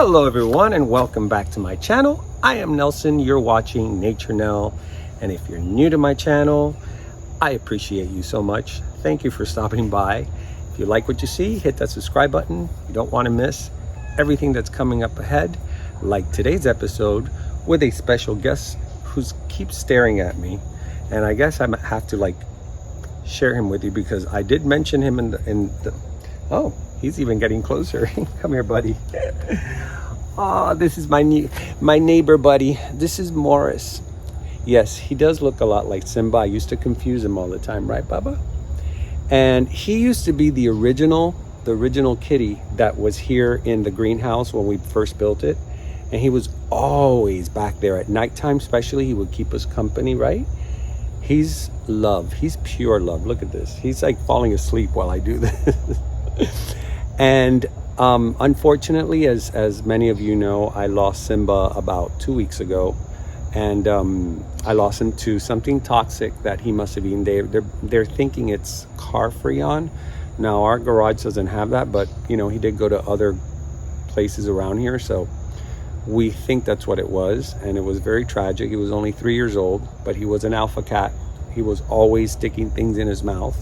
Hello everyone and welcome back to my channel. I am Nelson, you're watching Nature Nell, and if you're new to my channel, I appreciate you so much. Thank you for stopping by. If you like what you see, hit that subscribe button. You don't want to miss everything that's coming up ahead, like today's episode with a special guest who keeps staring at me, and I guess I have to share him with you because I did mention him in the oh, he's even getting closer. Come here, buddy. Oh, this is my neighbor buddy. This is Morris. Yes, he does look a lot like Simba. I used to confuse him all the time, right, Baba? And he used to be the original kitty that was here in the greenhouse when we first built it. And he was always back there at nighttime, especially. He would keep us company, right? He's love. He's pure love. Look at this. He's like falling asleep while I do this. And unfortunately, as many of you know, I lost Simba about 2 weeks ago, and I lost him to something toxic that he must have eaten. They're thinking it's car freon. Now our garage doesn't have that, but you know, he did go to other places around here, so we think that's what it was, and it was very tragic. He was only 3 years old, but he was an alpha cat. He was always sticking things in his mouth,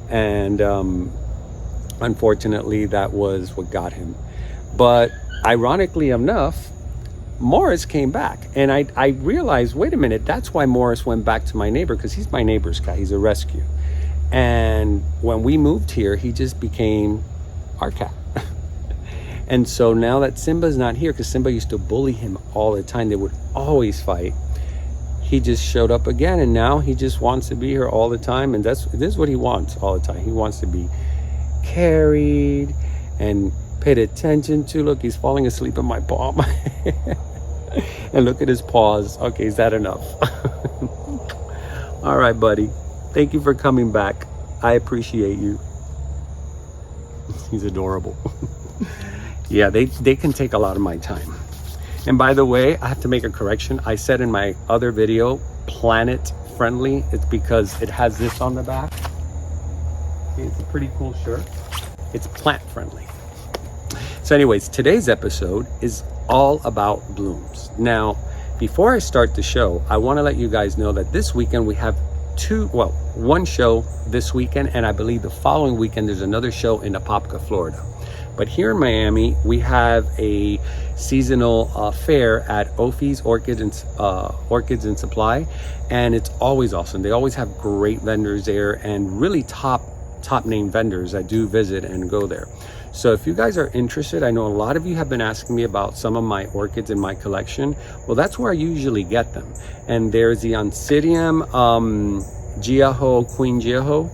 and unfortunately that was what got him. But ironically enough, Morris came back, and I realized, wait a minute, that's why Morris went back to my neighbor, because he's my neighbor's cat. He's a rescue, and when we moved here, he just became our cat. And so now that Simba's not here, because Simba used to bully him all the time, they would always fight, he just showed up again, and now he just wants to be here all the time. And this is what he wants all the time. He wants to be carried and paid attention to. Look, he's falling asleep in my palm. And look at his paws. Okay, is that enough? All right, buddy, thank you for coming back. I appreciate you. He's adorable. Yeah, they can take a lot of my time. And by the way, I have to make a correction. I said in my other video, planet friendly. It's because it has this on the back. It's a pretty cool shirt. It's plant friendly. So anyways, today's episode is all about blooms. Now, before I start the show, I want to let you guys know that this weekend we have one show this weekend, and I believe the following weekend there's another show in Apopka, Florida. But here in Miami, we have a seasonal fair at OFE Orchids and Supply, and it's always awesome. They always have great vendors there, and really top name vendors that do visit and go there. So if you guys are interested, I know a lot of you have been asking me about some of my orchids in my collection. Well, that's where I usually get them. And there's the Oncidium Queen Jiaho,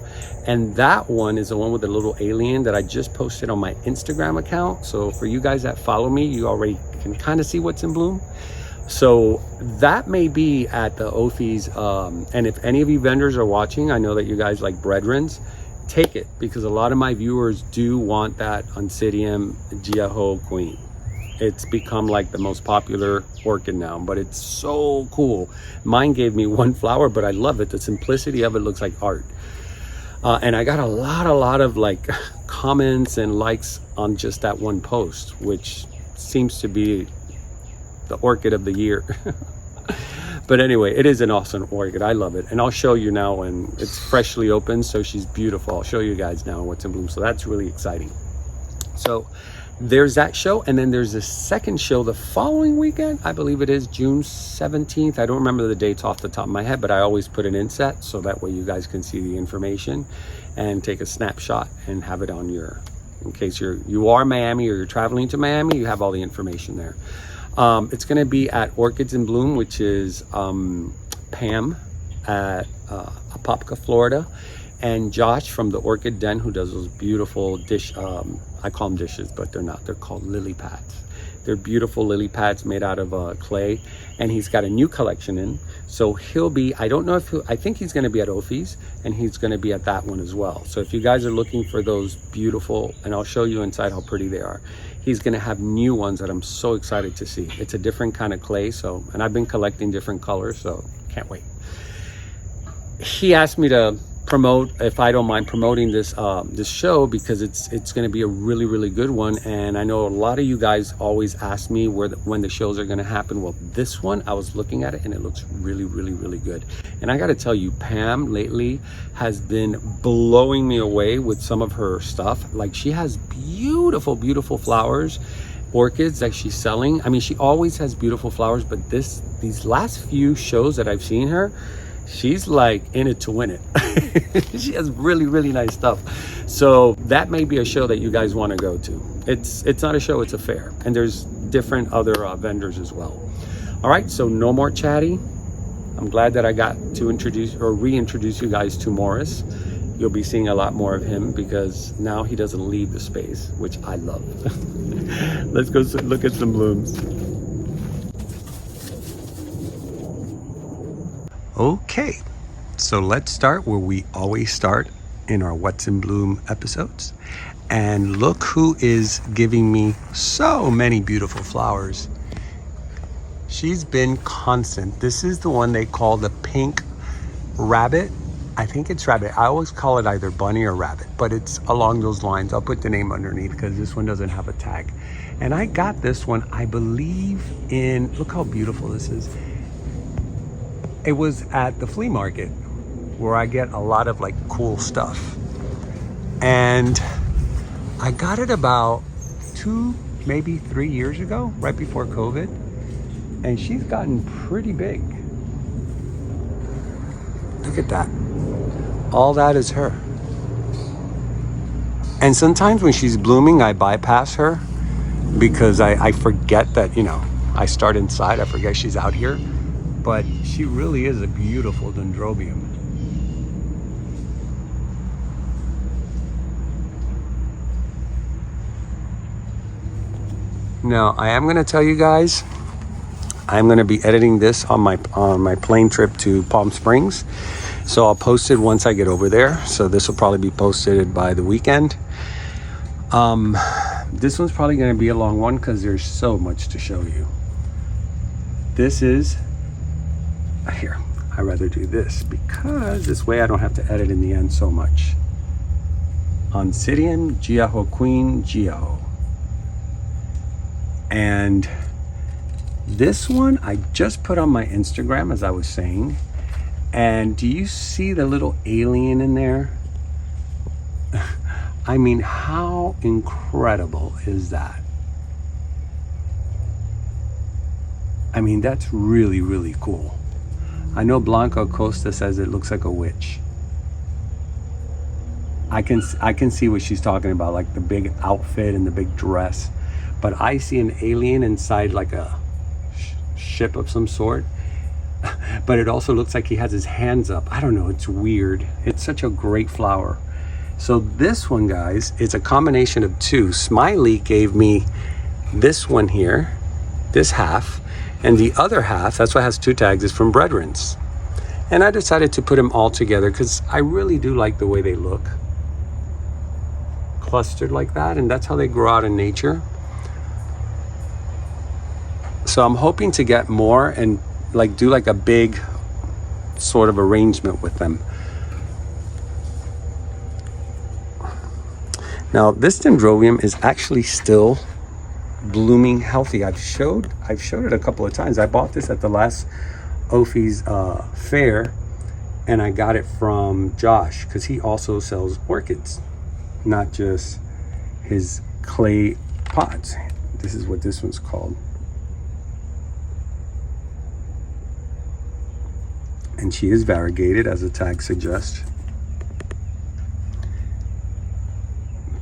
and that one is the one with the little alien that I just posted on my Instagram account. So for you guys that follow me, you already can kind of see what's in bloom. So that may be at the OFE's, and if any of you vendors are watching, I know that you guys like brethrens, take it, because a lot of my viewers do want that Oncidium Jiaho Queen. It's become like the most popular orchid now, but it's so cool. Mine gave me one flower, but I love it. The simplicity of it looks like art. And I got a lot of comments and likes on just that one post, which seems to be the orchid of the year. But anyway, it is an awesome orchid. I love it. And I'll show you now when it's freshly opened. So she's beautiful. I'll show you guys now what's in bloom. So that's really exciting. So there's that show. And then there's a second show the following weekend. I believe it is June 17th. I don't remember the dates off the top of my head, but I always put an inset so that way you guys can see the information and take a snapshot and have it on in case you are Miami or you're traveling to Miami, you have all the information there. It's going to be at Orchids in Bloom, which is Pam at Apopka, Florida, and Josh from the Orchid Den, who does those beautiful I call them dishes, but they're not. They're called lily pads. They're beautiful lily pads made out of clay, and he's got a new collection in. So he'll be, I don't know if I think he's going to be at OFE's, and he's going to be at that one as well. So if you guys are looking for those beautiful, and I'll show you inside how pretty they are, he's going to have new ones that I'm so excited to see. It's a different kind of clay, and I've been collecting different colors, so can't wait. He asked me to promote, if I don't mind promoting this this show, because it's going to be a really good one. And I know a lot of you guys always ask me when the shows are going to happen. Well, this one, I was looking at it and it looks really good. And I got to tell you, Pam lately has been blowing me away with some of her stuff. Like, she has beautiful flowers, orchids that she's selling. I mean, she always has beautiful flowers, but these last few shows that I've seen her, she's like in it to win it. She has really nice stuff. So that may be a show that you guys want to go to. It's not a show, it's a fair, and there's different other vendors as well. All right, so no more chatty. I'm glad that I got to reintroduce you guys to Morris. You'll be seeing a lot more of him because now he doesn't leave the space, which I love. Let's go look at some blooms. Okay, so let's start where we always start in our What's in Bloom episodes. And look who is giving me so many beautiful flowers. She's been constant. This is the one they call the pink rabbit. I think it's rabbit. I always call it either bunny or rabbit, but it's along those lines. I'll put the name underneath because this one doesn't have a tag. And I got this one, I believe in, look how beautiful this is. It was at the flea market where I get a lot of like cool stuff. And I got it about 2, maybe 3 years ago, right before COVID. And she's gotten pretty big. Look at that. All that is her. And sometimes when she's blooming, I bypass her because I forget that, you know, I start inside, I forget she's out here. But she really is a beautiful dendrobium. Now, I am going to tell you guys, I'm going to be editing this on my plane trip to Palm Springs. So I'll post it once I get over there. So this will probably be posted by the weekend. This one's probably going to be a long one because there's so much to show you. This is... Here, I'd rather do this because this way I don't have to edit in the end so much. Oncidium Giahoquin Gio. And this one I just put on my Instagram, as I was saying. And do you see the little alien in there? I mean, how incredible is that? I mean, that's really cool. I know Blanco Costa says it looks like a witch. I can see what she's talking about, like the big outfit and the big dress. But I see an alien inside like a ship of some sort. But it also looks like he has his hands up. I don't know, it's weird. It's such a great flower. So this one, guys, is a combination of two. Smiley gave me this one here, this half. And the other half, that's why it has 2 tags, is from Brethren's. And I decided to put them all together because I really do like the way they look. Clustered like that, and that's how they grow out in nature. So I'm hoping to get more and like do like a big sort of arrangement with them. Now this dendrobium is actually still blooming healthy. I've showed it a couple of times. I bought this at the last OFE's fair, and I got it from Josh because he also sells orchids, not just his clay pots. This is what this one's called. And she is variegated, as the tag suggests.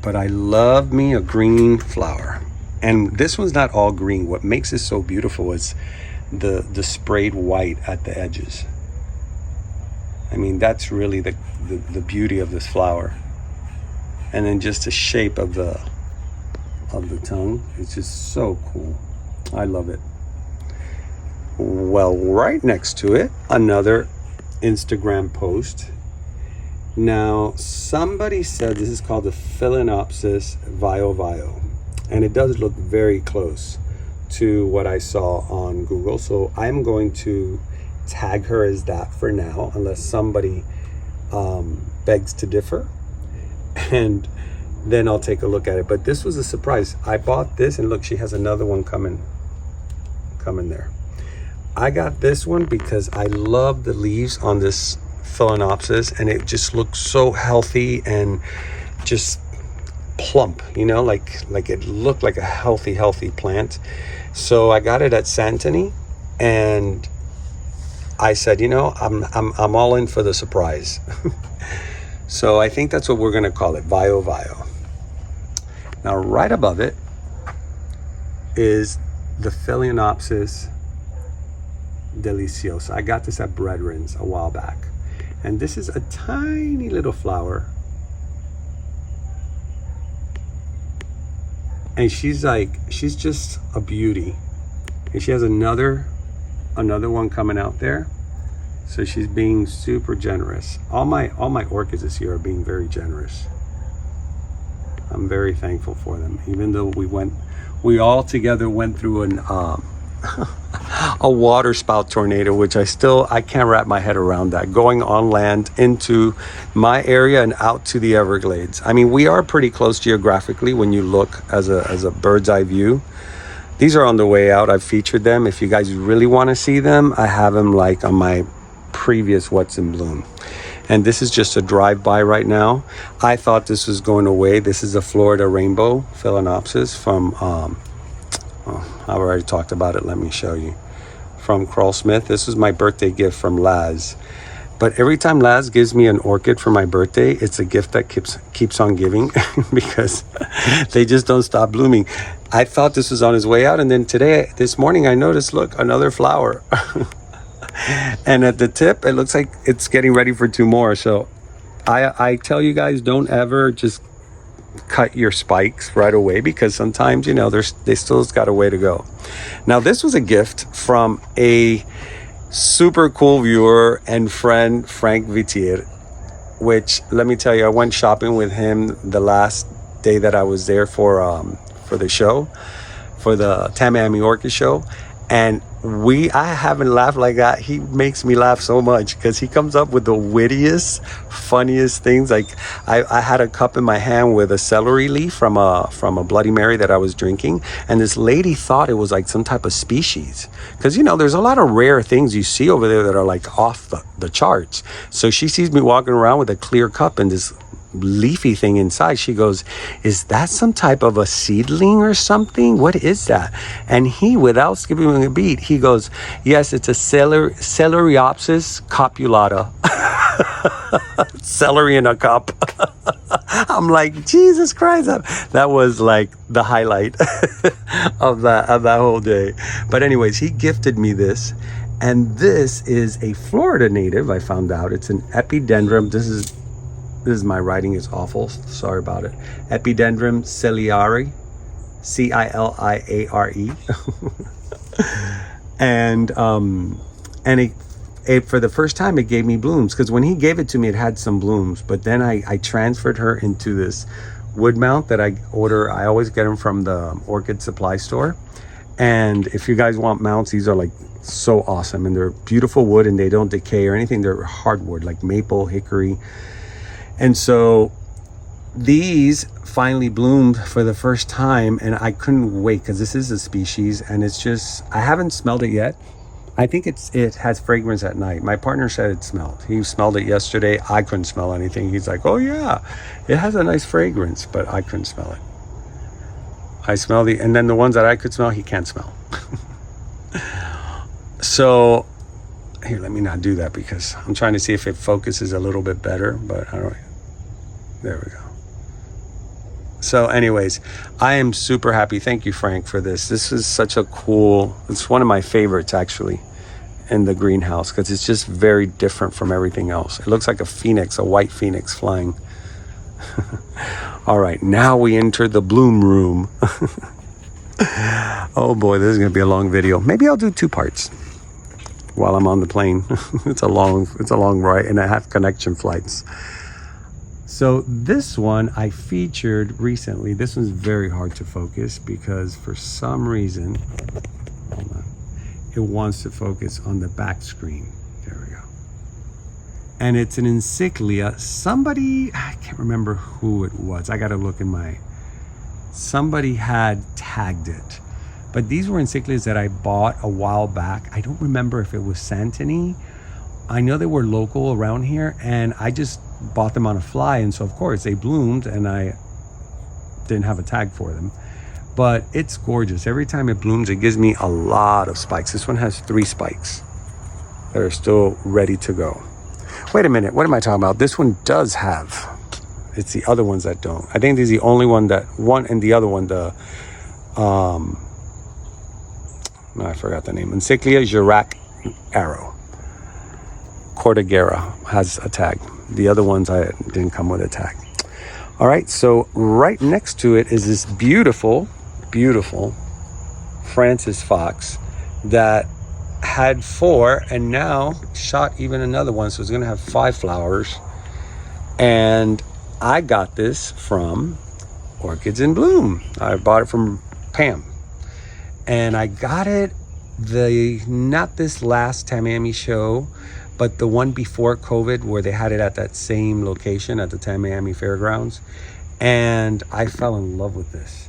But I love me a green flower. And this one's not all green. What makes it so beautiful is the sprayed white at the edges. I mean, that's really the beauty of this flower. And then just the shape of the tongue. It's just so cool. I love it. Well, right next to it, another Instagram post. Now, somebody said this is called the Phalaenopsis vio. And it does look very close to what I saw on Google. So I'm going to tag her as that for now, unless somebody begs to differ, and then I'll take a look at it. But this was a surprise. I bought this, and look, she has another one coming there. I got this one because I love the leaves on this Phalaenopsis, and it just looks so healthy and just plump, you know, like it looked like a healthy plant. So I got it at Santony, and I said, you know, I'm all in for the surprise. So I think that's what we're gonna call it, Vio. Now right above it is the Phalaenopsis Deliciosa. I got this at Brethren a while back, and this is a tiny little flower, and she's just a beauty. And she has another one coming out there, so she's being super generous. All my orchids this year are being very generous. I'm very thankful for them, even though we all together went through an a water spout tornado, which I can't wrap my head around that, going on land into my area and out to the Everglades. I mean, we are pretty close geographically when you look as a bird's eye view. These are on the way out. I've featured them. If you guys really want to see them, I have them like on my previous What's in Bloom. And this is just a drive-by right now. I thought this was going away. This is a Florida Rainbow Phalaenopsis from I've already talked about it. Let me show you. From Krull-Smith. This was my birthday gift from Laz. But every time Laz gives me an orchid for my birthday, it's a gift that keeps on giving because they just don't stop blooming. I thought this was on his way out, and then this morning, I noticed, look, another flower. And at the tip, it looks like it's getting ready for 2 more. So I tell you guys, don't ever just cut your spikes right away, because sometimes, you know, they still got a way to go. Now, this was a gift from a super cool viewer and friend, Frank Vitier, which, let me tell you, I went shopping with him the last day that I was there for the show, for the Tamiami Orchid Show. And I haven't laughed like that. He makes me laugh so much because he comes up with the wittiest, funniest things. Like I had a cup in my hand with a celery leaf from a Bloody Mary that I was drinking, and this lady thought it was like some type of species, because, you know, there's a lot of rare things you see over there that are like off the charts. So she sees me walking around with a clear cup and this leafy thing inside. She goes, "Is that some type of a seedling or something? What is that?" And he, without skipping a beat, he goes, "Yes, it's a Celeriopsis copulata." Celery in a cup. I'm like, Jesus Christ, that was like the highlight of that whole day. But anyways, he gifted me this, and this is a Florida native. I found out it's an Epidendrum. This is my writing is awful, sorry about it. Epidendrum ciliare, Ciliare. And it for the first time, it gave me blooms, because when he gave it to me, it had some blooms, but then I transferred her into this wood mount that I order. I always get them from the Orchid Supply store. And if you guys want mounts, these are like so awesome, and they're beautiful wood, and they don't decay or anything. They're hardwood, like maple, hickory. And so these finally bloomed for the first time, and I couldn't wait, because this is a species, and it's just, I haven't smelled it yet. I think it has fragrance at night. My partner said it smelled. He smelled it yesterday. I couldn't smell anything. He's like, "Oh yeah, it has a nice fragrance," but I couldn't smell it. I smell and then the ones that I could smell, he can't smell. So here, let me not do that, because I'm trying to see if it focuses a little bit better, but I don't. There we go. So anyways, I am super happy. Thank you, Frank, for this. This is such a cool, it's one of my favorites actually in the greenhouse, because it's just very different from everything else. It looks like a phoenix, a white phoenix flying. All right, now we enter the bloom room. Oh boy, this is gonna be a long video. Maybe I'll do 2 parts while I'm on the plane. It's a long ride, and I have connection flights. So this one I featured recently. This one's very hard to focus, because for some reason, hold on, it wants to focus on the back screen. There we go. and it's an encyclia. Somebody, I can't remember who it was. I gotta look in my, somebody had tagged it. But these were encyclias that I bought a while back. I don't remember if it was Santony. I know they were local around here, and I just bought them on a fly, and so of course they bloomed, and I didn't have a tag for them. But it's gorgeous. Every time it blooms, it gives me a lot of spikes. This one has 3 spikes that are still ready to go. Wait a minute, what am I talking about? This one does have, it's the other ones that don't. I think this is the only one that, one and the other one, the, no, I forgot the name. Encyclia Girac Arrow. Cordillera has a tag. The other ones I didn't come with a tag. All right, so right next to it is this beautiful, beautiful Francis Fox that had 4 and now shot even another one, so it's gonna have 5 flowers. And I got this from Orchids in Bloom. I bought it from Pam, and I got it not this last Tamiami show, but the one before COVID, where they had it at that same location at the Tamiami Fairgrounds. And I fell in love with this.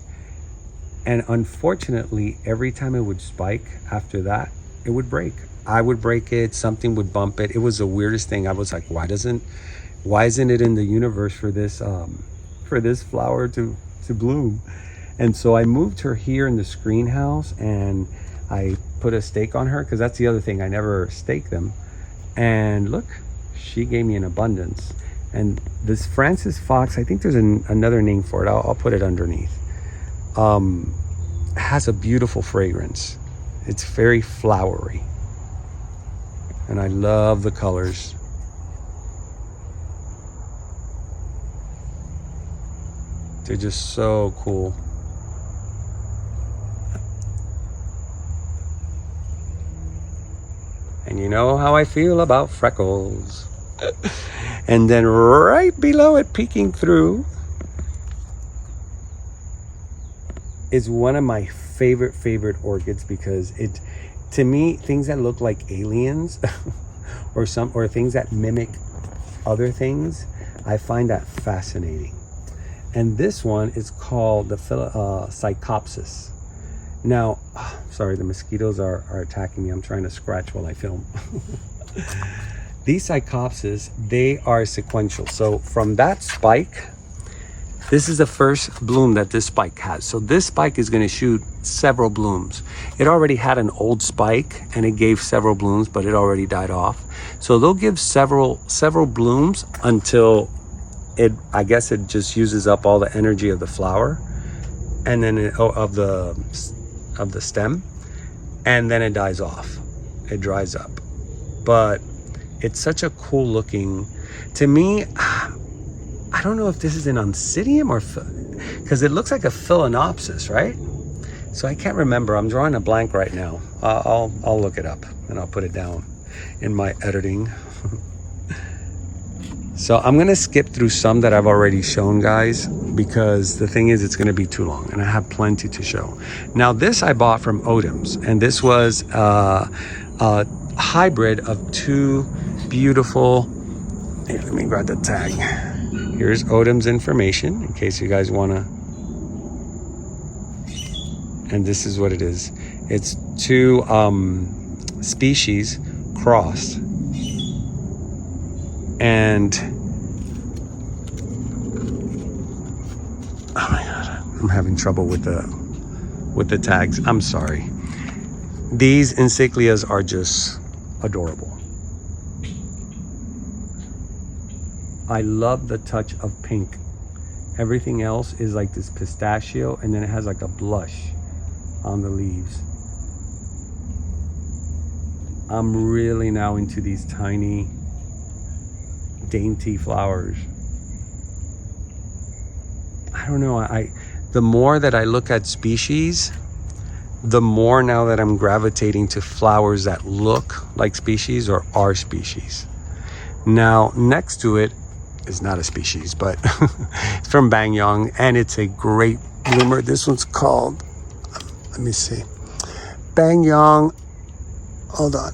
And unfortunately, every time it would spike after that, it would break. I would break it, something would bump it. It was the weirdest thing. I was like, why isn't it in the universe for this flower to bloom? And so I moved her here in the screen house, and I put a stake on her, because that's the other thing, I never stake them. And look, she gave me an abundance. And this Francis Fox, I think there's another name for it. I'll put it underneath. Has a beautiful fragrance. It's very flowery. And I love the colors. They're just so cool. And you know how I feel about freckles. And then right below it, peeking through, is one of my favorite orchids, because it, to me, things that look like aliens or things that mimic other things, I find that fascinating. And this one is called the Psychopsis. Now, sorry, the mosquitoes are attacking me. I'm trying to scratch while I film. These Psychopsis, they are sequential. So from that spike, this is the first bloom that this spike has. So this spike is going to shoot several blooms. It already had an old spike, and it gave several blooms, but it already died off. So they'll give several blooms until I guess it just uses up all the energy of the flower, and then of the stem, and then it dies off. It dries up. But it's such a cool looking, to me, I don't know if this is an Oncidium or, because it looks like a Phalaenopsis, right? So I can't remember. I'm drawing a blank right now. I'll look it up, and I'll put it down in my editing. So I'm gonna skip through some that I've already shown, guys, because the thing is, it's gonna be too long, and I have plenty to show. Now this I bought from Odom's, and this was a hybrid of 2 beautiful, here, let me grab the tag. Here's Odom's information in case you guys wanna, and this is what it is. It's 2 species crossed. And oh my god, I'm having trouble with the tags. I'm sorry. These encyclias are just adorable. I love the touch of pink. Everything else is like this pistachio, and then it has like a blush on the leaves. I'm really now into these tiny, dainty flowers. I don't know, the more that I look at species, the more now that I'm gravitating to flowers that look like species or are species. Now next to it is not a species, but it's from Bangyang, and it's a great bloomer. This one's called, let me see, Bangyang, hold on.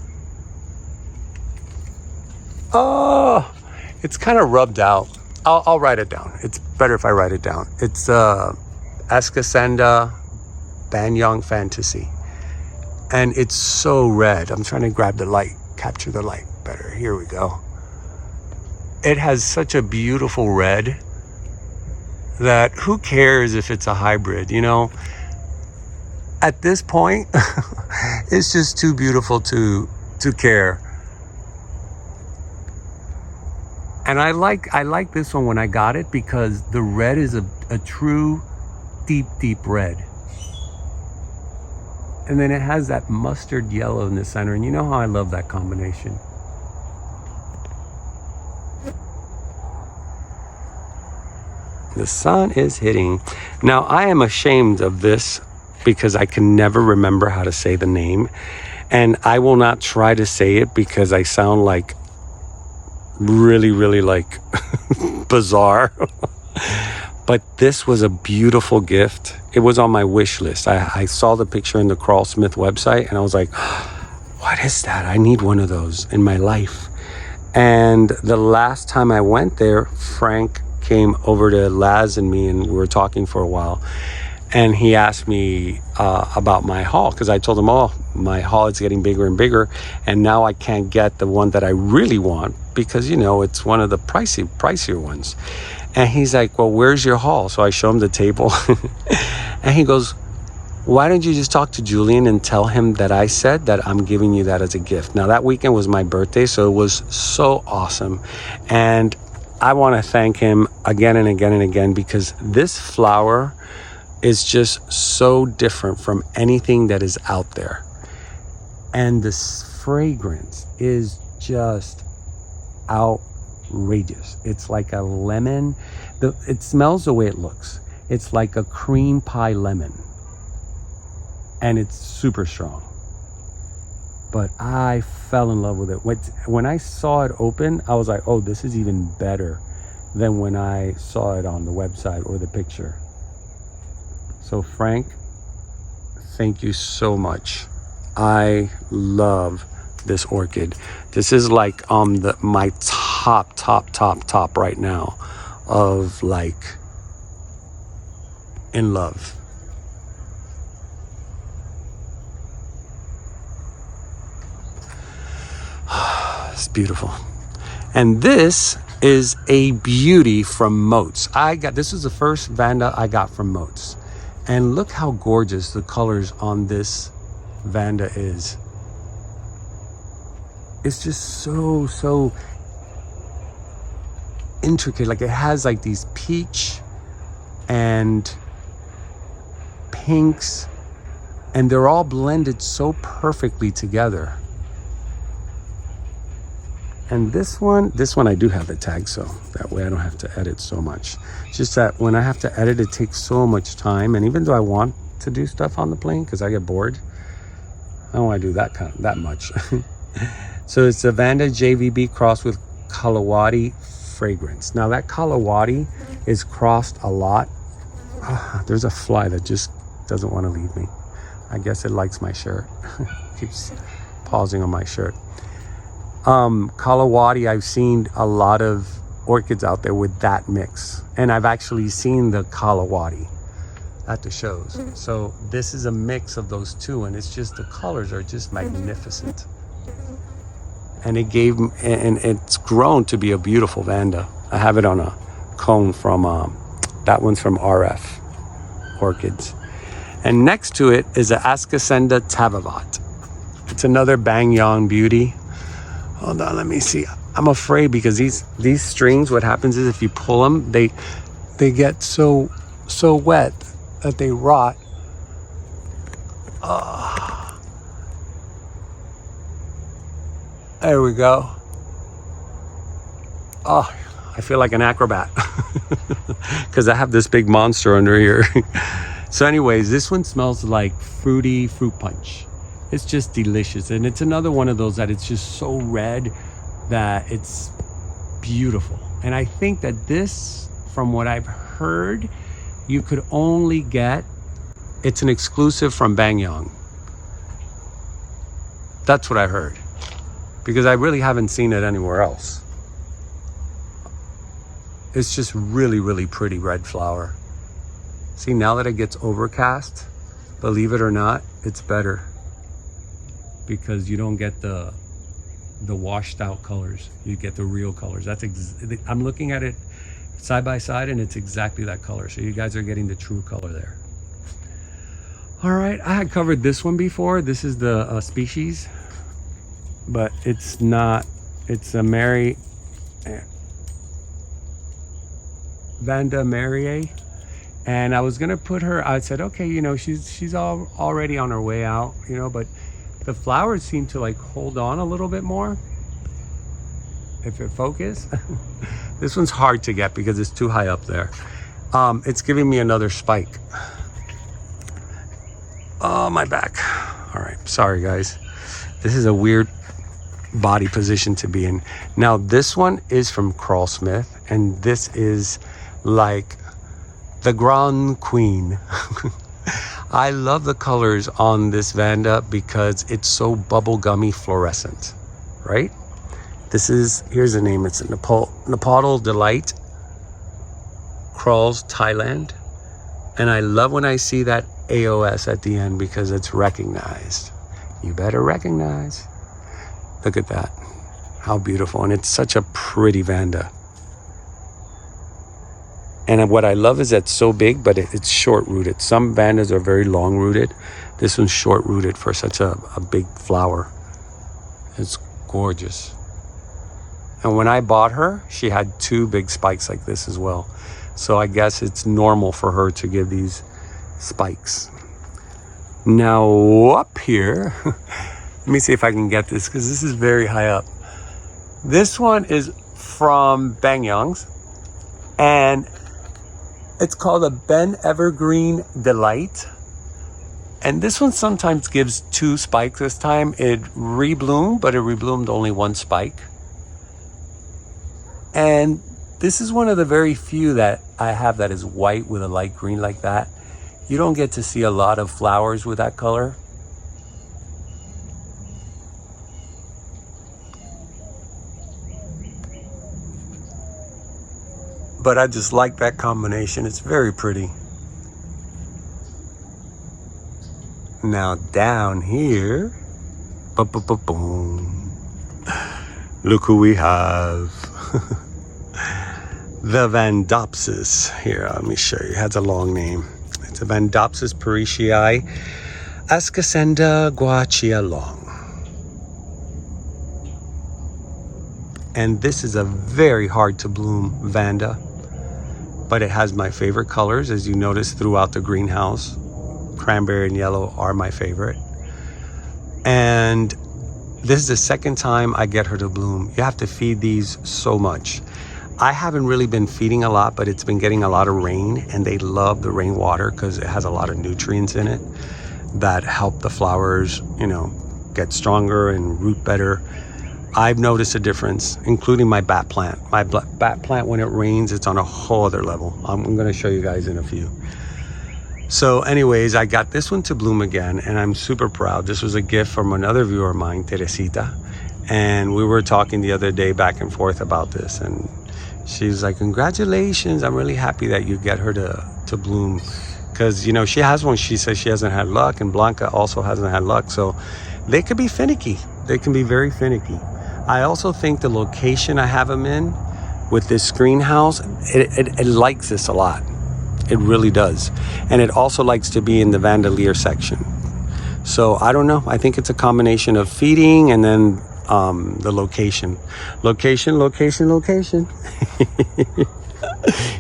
Oh, It's kind of rubbed out. I'll write it down. It's better if I write it down. It's Escasenda Banyang Fantasy. And it's so red. I'm trying to grab the light, capture the light better. Here we go. It has such a beautiful red that who cares if it's a hybrid, you know? At this point, it's just too beautiful to care. And I like this one when I got it because the red is a true deep red. And then it has that mustard yellow in the center. And you know how I love that combination. The sun is hitting. Now, I am ashamed of this because I can never remember how to say the name. And I will not try to say it because I sound like really like bizarre. But this was a beautiful gift. It was on my wish list. I saw the picture in the Krull-Smith website and I was like, what is that? I need one of those in my life. And the last time I went there, Frank came over to Laz and me and we were talking for a while. And he asked me about my haul because I told him, oh, my haul is getting bigger and bigger. And now I can't get the one that I really want because, you know, it's one of the pricier ones. And he's like, well, where's your haul? So I show him the table. And he goes, why don't you just talk to Julian and tell him that I said that I'm giving you that as a gift. Now, that weekend was my birthday, so it was so awesome. And I want to thank him again and again and again because this flower is just so different from anything that is out there. And this fragrance is just outrageous. It's like a lemon. It smells the way it looks. It's like a cream pie lemon. And it's super strong. But I fell in love with it. When I saw it open, I was like, oh, this is even better than when I saw it on the website or the picture. So Frank, thank you so much. I love this orchid. This is like my top right now of like in love. It's beautiful. And this is a beauty from Moats. This is the first Vanda I got from Moats. And look how gorgeous the colors on this Vanda is. It's just so intricate. Like it has like these peach and pinks, and they're all blended so perfectly together. And this one I do have the tag, so that way I don't have to edit so much. It's just that when I have to edit, it takes so much time. And even though I want to do stuff on the plane because I get bored, I don't want to do that much. So it's a Vanda JVB crossed with Kalawati fragrance. Now that Kalawati is crossed a lot. There's a fly that just doesn't want to leave me. I guess it likes my shirt. Keeps pausing on my shirt. Kalawati, I've seen a lot of orchids out there with that mix. And I've actually seen the Kalawati at the shows. So this is a mix of those two, and it's just the colors are just magnificent. And it's grown to be a beautiful Vanda. I have it on a cone from, that one's from RF Orchids. And next to it is a Ascasenda Tabavat. It's another Banyang beauty. Hold on, let me see. I'm afraid because these strings, what happens is if you pull them, they get so wet that they rot. There we go. Oh, I feel like an acrobat because I have this big monster under here. So anyways, this one smells like fruit punch. It's just delicious. And it's another one of those that it's just so red that it's beautiful. And I think that this, from what I've heard, you could only get, it's an exclusive from Banyang. That's what I heard. Because I really haven't seen it anywhere else. It's just really, really pretty red flower. See, now that it gets overcast, believe it or not, it's better because you don't get the washed out colors. You get the real colors. I'm looking at it side by side and it's exactly that color. So you guys are getting the true color there. All right, I had covered this one before. This is the species, but it's not, it's a Vanda Mariae. And I was gonna put her, I said, okay, you know, she's already on her way out, you know, but the flowers seem to like hold on a little bit more. If it focus. This one's hard to get because it's too high up there. It's giving me another spike. Oh, my back. All right, sorry guys. This is a weird body position to be in. Now this one is from Krull-Smith, and this is like the Grand Queen. I love the colors on this Vanda because it's so bubblegummy fluorescent, right? This is, here's the name, it's Nepal Delight, Krulls, Thailand. And I love when I see that AOS at the end because it's recognized. You better recognize. Look at that, how beautiful. And it's such a pretty Vanda. And what I love is that it's so big, but it's short rooted. Some Vandas are very long rooted. This one's short rooted for such a big flower. It's gorgeous. And when I bought her, she had 2 big spikes like this as well. So I guess it's normal for her to give these spikes. Now up here, let me see if I can get this because this is very high up. This one is from Bangyang's and it's called a Ben Evergreen Delight. And this one sometimes gives 2 spikes. This time it rebloomed, but it rebloomed only 1 spike. And this is one of the very few that I have that is white with a light green like that. You don't get to see a lot of flowers with that color. But I just like that combination. It's very pretty. Now down here, boom. Look who we have. The Vandopsis. Here, let me show you. It has a long name. It's a Vandopsis parisiae, Ascasenda guachia long. And this is a very hard to bloom Vanda, but it has my favorite colors, as you notice throughout the greenhouse. Cranberry and yellow are my favorite. And this is the second time I get her to bloom. You have to feed these so much. I haven't really been feeding a lot, but it's been getting a lot of rain, and they love the rainwater because it has a lot of nutrients in it that help the flowers, you know, get stronger and root better. I've noticed a difference, including my bat plant. My bat plant, when it rains, it's on a whole other level. I'm going to show you guys in a few. So anyways, I got this one to bloom again, and I'm super proud. This was a gift from another viewer of mine, Teresita. And we were talking the other day back and forth about this, and she's like, congratulations, I'm really happy that you get her to bloom. Because, you know, she has one, she says she hasn't had luck, and Blanca also hasn't had luck. So they could be finicky. They can be very finicky. I also think the location I have them in with this greenhouse, it likes this a lot. It really does. And it also likes to be in the Vandalier section. So I don't know. I think it's a combination of feeding and then the location. Location.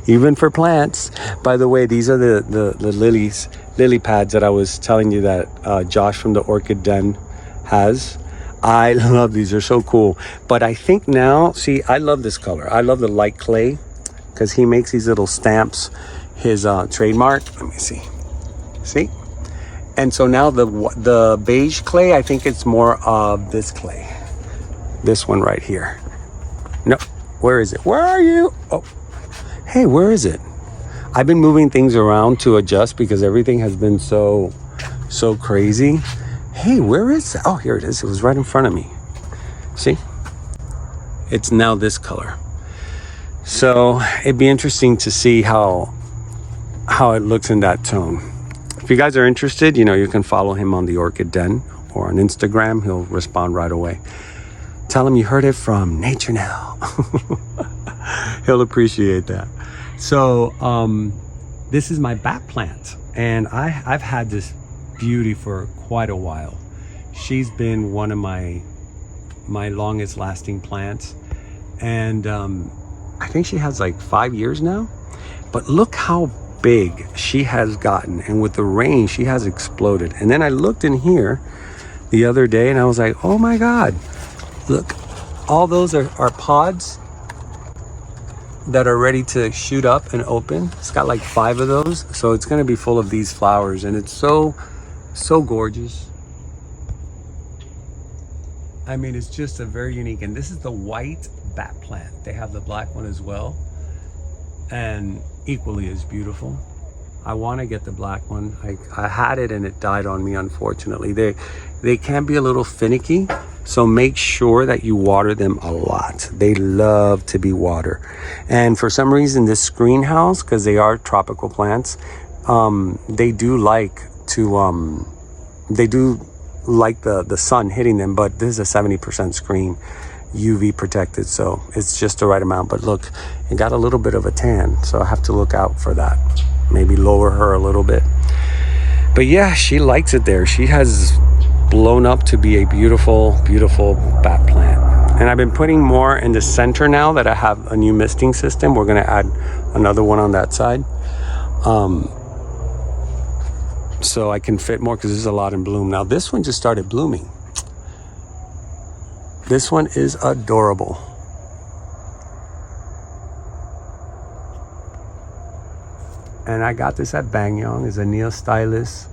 Even for plants. By the way, these are the lily pads that I was telling you that Josh from the Orchid Den has. I love these. They're so cool. But I think now, see, I love this color. I love the light clay because he makes these little stamps. His trademark. Let me see. See? And so now the beige clay, I think it's more of this clay. This one right here. No, where is it? Where are you? Oh, hey, where is it? I've been moving things around to adjust because everything has been so crazy. Hey, where is it? Oh, here it is. It was right in front of me. See? It's now this color. So it'd be interesting to see how it looks in that tone. If you guys are interested, you know, you can follow him on the Orchid Den or on Instagram. He'll respond right away. Tell him you heard it from Nature Now. He'll appreciate that. So this is my bat plant, and I've had this beauty for quite a while. She's been one of my longest lasting plants, and I think she has like 5 years now. But look how big she has gotten, and with the rain she has exploded. And then I looked in here the other day and I was like, oh my god, look, all those are pods that are ready to shoot up and open. It's got like 5 of those, so it's going to be full of these flowers, and it's so gorgeous. I mean, it's just a very unique. And this is the white bat plant. They have the black one as well, and equally as beautiful. I want to get the black one. I had it and it died on me, unfortunately. They can be a little finicky, so make sure that you water them a lot. They love to be watered. And for some reason, this greenhouse, because they are tropical plants, they do like to the sun hitting them, but this is a 70% screen, UV protected, so it's just the right amount. But look, it got a little bit of a tan, so I have to look out for that. Maybe lower her a little bit. But yeah, she likes it there. She has blown up to be a beautiful, beautiful bat plant. And I've been putting more in the center now that I have a new misting system. We're going to add another one on that side, so I can fit more, because there's a lot in bloom. Now this one just started blooming. This one is adorable. And I got this at Bangyong. It's a Neostylus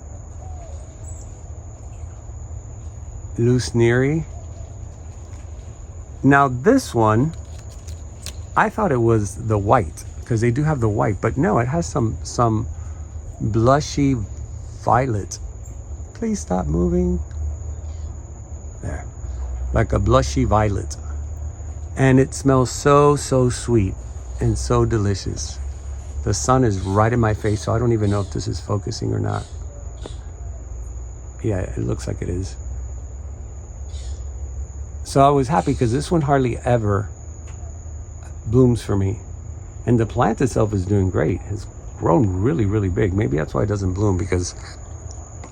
Lusneri. Now this one, I thought it was the white, because they do have the white, but no, it has some blushy violet. Please stop moving. There, like a blushy violet, and it smells so sweet and so delicious. The sun is right in my face, so I don't even know if this is focusing or not. Yeah, it looks like it is. So I was happy, because this one hardly ever blooms for me, and the plant itself is doing great. It's grown really big. Maybe that's why it doesn't bloom, because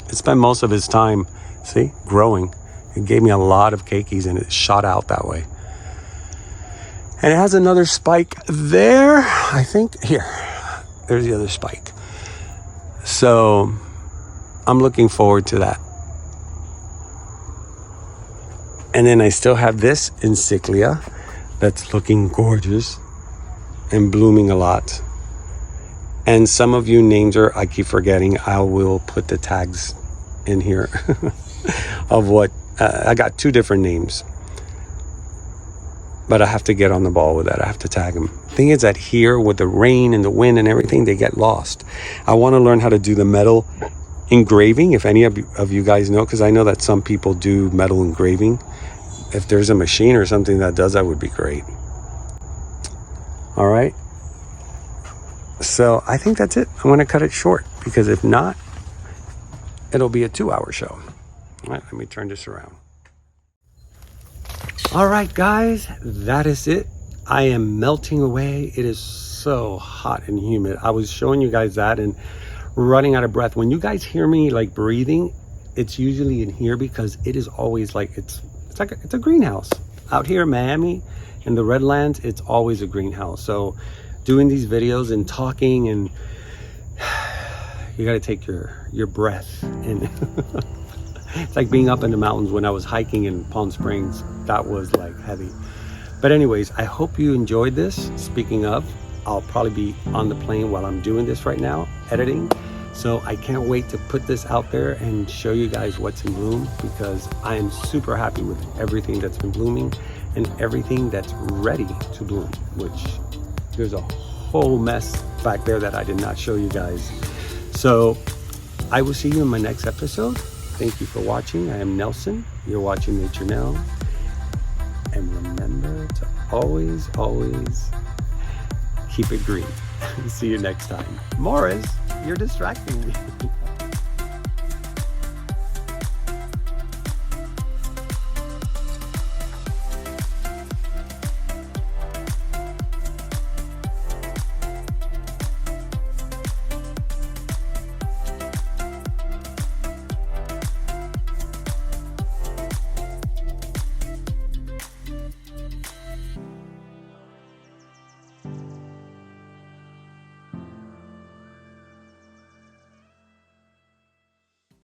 it spent most of its time, see, growing. It gave me a lot of keikis, and it shot out that way. And it has another spike there, I think. Here, there's the other spike. So I'm looking forward to that. And then I still have this Encyclia that's looking gorgeous and blooming a lot. And some of you names are, I keep forgetting. I will put the tags in here of what, I got 2 different names. But I have to get on the ball with that. I have to tag them. Thing is that here, with the rain and the wind and everything, they get lost. I want to learn how to do the metal engraving, if any of you guys know, because I know that some people do metal engraving. If there's a machine or something that does that, would be great. All right. So I think that's it. I'm going to cut it short, because if not, it'll be a 2-hour show. All right, let me turn this around. All right, guys, that is it. I am melting away. It is so hot and humid. I was showing you guys that and running out of breath. When you guys hear me like breathing, it's usually in here, because it is always like, it's a greenhouse. Out here in Miami, in the Redlands, it's always a greenhouse. So doing these videos and talking, and you got to take your breath in. It's like being up in the mountains when I was hiking in Palm Springs. That was like heavy. But anyways, I hope you enjoyed this. Speaking of, I'll probably be on the plane while I'm doing this right now, editing. So I can't wait to put this out there and show you guys what's in bloom, because I am super happy with everything that's been blooming and everything that's ready to bloom, which there's a whole mess back there that I did not show you guys. So I will see you in my next episode. Thank you for watching. I am Nelson. You're watching Nature Now. And remember to always keep it green. See you next time. Morris, you're distracting me.